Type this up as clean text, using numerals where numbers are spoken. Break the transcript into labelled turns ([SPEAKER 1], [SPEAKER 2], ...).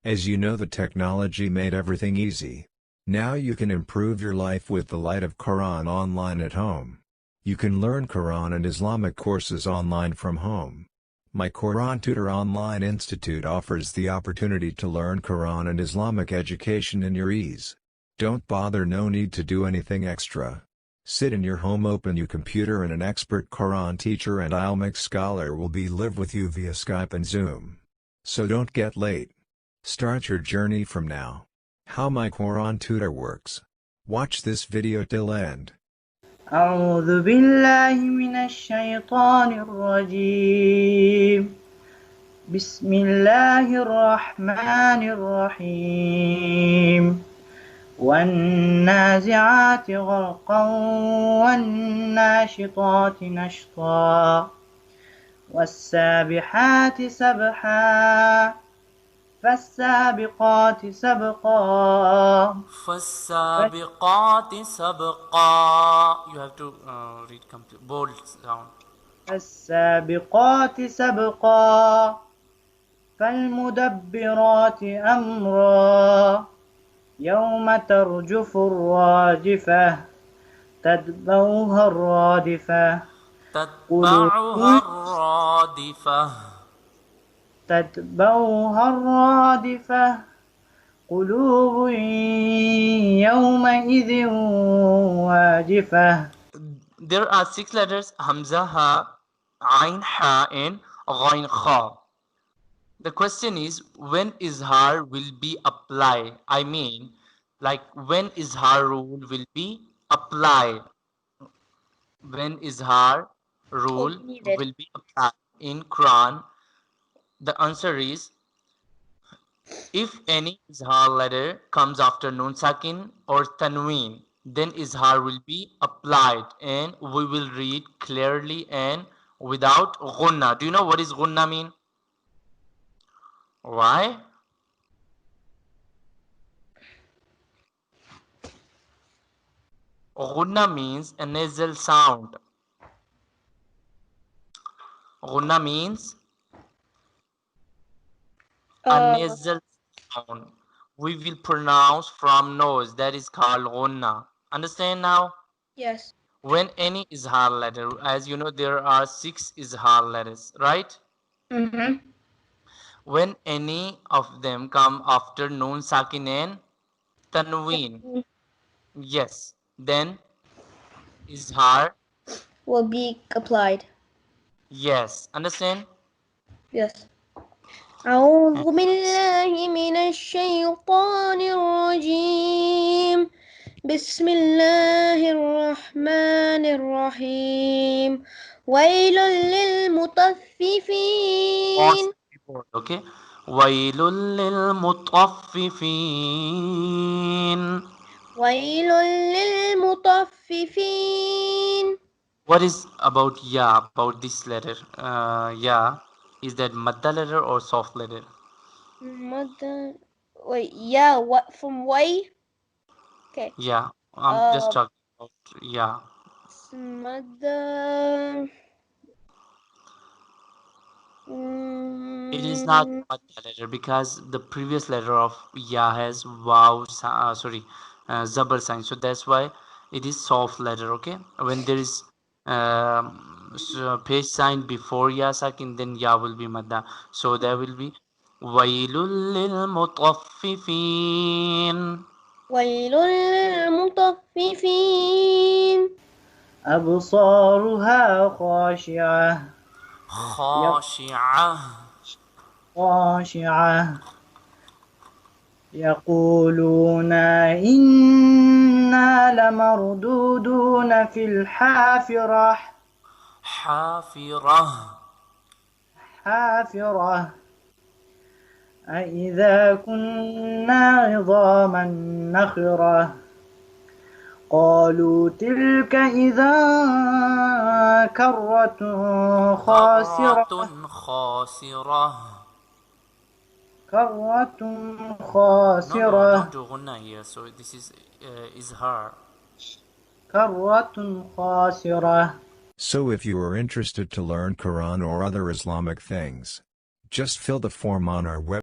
[SPEAKER 1] As you know, the technology made everything easy. Now you can improve your life with the light of Quran online at home. You can learn Quran and Islamic courses online from home. My Quran Tutor Online Institute offers the opportunity to learn Quran and Islamic education in your ease. Don't bother, no need to do anything extra. Sit in your home, open your computer, and an expert Quran teacher and Islamic scholar will be live with you via Skype and Zoom. So don't get late. Start your journey from now. How my Quran Tutor works. Watch this video till end.
[SPEAKER 2] أعوذ بالله من الشيطان الرجيم بسم الله الرحمن الرحيم والنازعات غرقا والناشطات نشطا والسابحات سبحا فالسابقات سبقا
[SPEAKER 3] فالسابقات سبقا. You have to read complete bold sound.
[SPEAKER 2] فالسابقات سبقا فالمدبرات أمرا يوم ترجف الراجفة تتبعها الرادفة تتبعها الرادفة قلوب يومئذ واجفة.
[SPEAKER 3] There are 6 letters: Hamza, Ha, Ain, Ha, and Ghain, Kha. The question is, when izhar will be applied? I mean, like when izhar rule will be applied. When izhar rule will be applied in Quran, the answer is, if any izhar letter comes after nun sakin or tanween, then izhar will be applied, and we will read clearly and without ghunna. Do you know what is ghunna mean? Why? Ghunna means a nasal sound. Ghunna means a nasal sound. We will pronounce from nose. That is called ghunna. Understand now?
[SPEAKER 4] Yes.
[SPEAKER 3] When any izhar letter, as you know, there are 6 izhar letters, right?
[SPEAKER 4] Mm-hmm.
[SPEAKER 3] When any of them come after nun sakin and tanween, yes, then izhar
[SPEAKER 4] will be applied.
[SPEAKER 3] Yes. Understand?
[SPEAKER 4] Yes. أعوذ بالله من الشيطان الرجيم بسم الله الرحمن الرحيم ويل للمطففين.
[SPEAKER 3] Okay. ويل للمطففين.
[SPEAKER 4] ويل للمطففين.
[SPEAKER 3] What is about ya, about this letter? Ya, is that madda letter or soft letter?
[SPEAKER 4] Madda. Wait, yeah, what from way? Okay.
[SPEAKER 3] Yeah, I'm just talking about ya.
[SPEAKER 4] Madda.
[SPEAKER 3] It is not madda letter because the previous letter of ya has waw, zabar sign. So that's why it is soft letter. Okay, when there is page sign before ya sakin, then ya will be madda. So there will be wailul lil mutaffifin.
[SPEAKER 4] ويل للمطففين.
[SPEAKER 2] أبصارها خاشعة خاشعة يقولون إنا لمردودون في الحافرة حافرة أإذا كنا عظاما نخرة قالوا تلك إذا كرة خاسرة كرة خاسرة.
[SPEAKER 3] No here, so this is izhar.
[SPEAKER 2] كرة خاسرة.
[SPEAKER 1] So if you are interested to learn Quran or other Islamic things, just fill the form on our website.